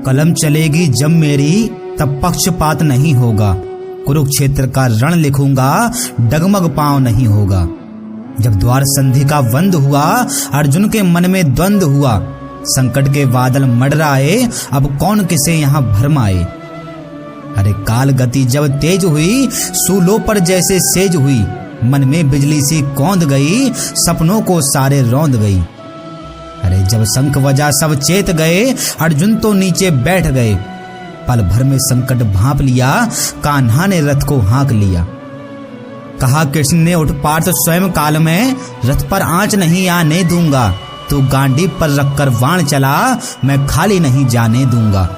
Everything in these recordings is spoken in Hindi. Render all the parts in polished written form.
कलम चलेगी जब मेरी तब पक्षपात नहीं होगा। कुरुक्षेत्र का रण लिखूंगा, डगमग पांव नहीं होगा। जब द्वार संधि का बंद हुआ, अर्जुन के मन में द्वंद्व हुआ। संकट के बादल मंडराए, अब कौन किसे यहाँ भरमाए। अरे काल गति जब तेज हुई, सूलों पर जैसे सेज हुई। मन में बिजली सी कौंध गई, सपनों को सारे रौंद गई। अरे जब शंख बजा सब चेत गए, अर्जुन तो नीचे बैठ गए। पल भर में संकट भांप लिया, कान्हा ने रथ को हाँक लिया। कहा कृष्ण ने उठ पार्थ स्वयं काल में, रथ पर आंच नहीं आने दूंगा। तू गांडी पर रखकर बाण चला, मैं खाली नहीं जाने दूंगा।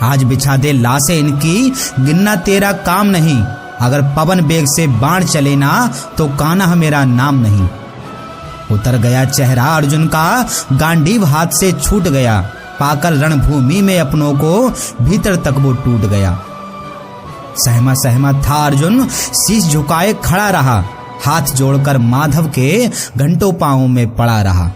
आज बिछा दे लाशें इनकी, गिनना तेरा काम नहीं। अगर पवन बेग से बाण चले ना, तो कान्हा मेरा नाम नहीं। उतर गया चेहरा अर्जुन का, गांडीव हाथ से छूट गया। पाकर रणभूमि में अपनों को, भीतर तक वो टूट गया। सहमा सहमा था अर्जुन, शीश झुकाए खड़ा रहा। हाथ जोड़कर माधव के घंटों पांवों में पड़ा रहा।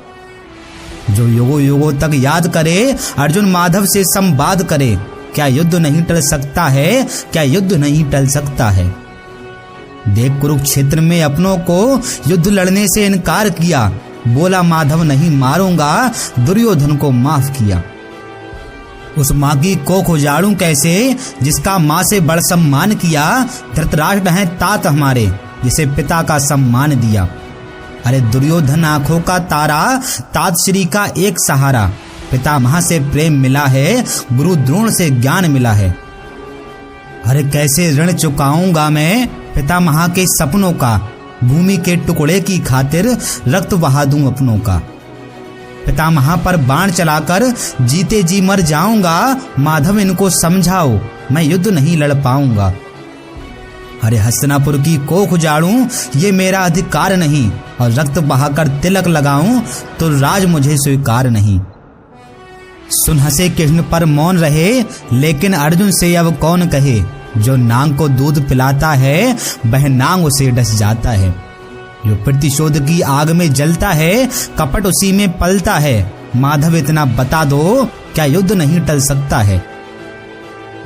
जो युगों युगों तक याद करे, अर्जुन माधव से संवाद करे। क्या युद्ध नहीं टल सकता है, क्या युद्ध नहीं टल सकता है। देख कुरुक्षेत्र में अपनों को युद्ध लड़ने से इनकार किया। बोला माधव नहीं मारूंगा, दुर्योधन को माफ किया। उस माँ की कोख उजाड़ूं कैसे, जिसका माँ से बड़ सम्मान किया। धृतराष्ट्र है तात हमारे, जिसे पिता का सम्मान दिया। अरे दुर्योधन आंखों का तारा, तात श्री का एक सहारा। पितामह से प्रेम मिला है, गुरु द्रोण से ज्ञान मिला है। अरे कैसे ऋण चुकाऊंगा मैं, पितामह के सपनों का। भूमि के टुकड़े की खातिर रक्त बहा दूं अपनों का। पितामह पर बाण चलाकर जीते जी मर जाऊंगा। माधव इनको समझाओ, मैं युद्ध नहीं लड़ पाऊंगा। अरे हस्तिनापुर की कोख उजाड़ूं, ये मेरा अधिकार नहीं। और रक्त बहाकर तिलक लगाऊं, तो राज मुझे स्वीकार नहीं। सुन हंसे कृष्ण पर मौन रहे, लेकिन अर्जुन से अब कौन कहे। जो नांग को दूध पिलाता है, वह नांग उसे डस जाता है। जो प्रतिशोध की आग में जलता है, कपट उसी में पलता है। माधव इतना बता दो, क्या युद्ध नहीं टल सकता है।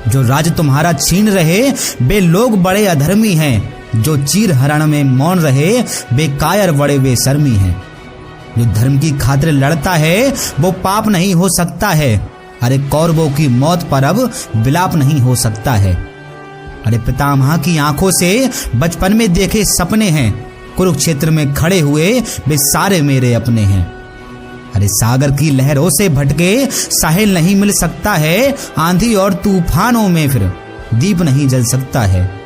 जो राज तुम्हारा छीन रहे, वे लोग बड़े अधर्मी हैं। जो चीर हरण में मौन रहे, वे कायर बड़े बेशर्मी हैं। जो धर्म की खातिर लड़ता है, वो पाप नहीं हो सकता है। अरे कौरवों की मौत पर अब विलाप नहीं हो सकता है। अरे पितामह की आंखों से बचपन में देखे सपने हैं। कुरुक्षेत्र में खड़े हुए वे सारे मेरे अपने हैं। अरे सागर की लहरों से भटके साहिल नहीं मिल सकता है। आंधी और तूफानों में फिर दीप नहीं जल सकता है।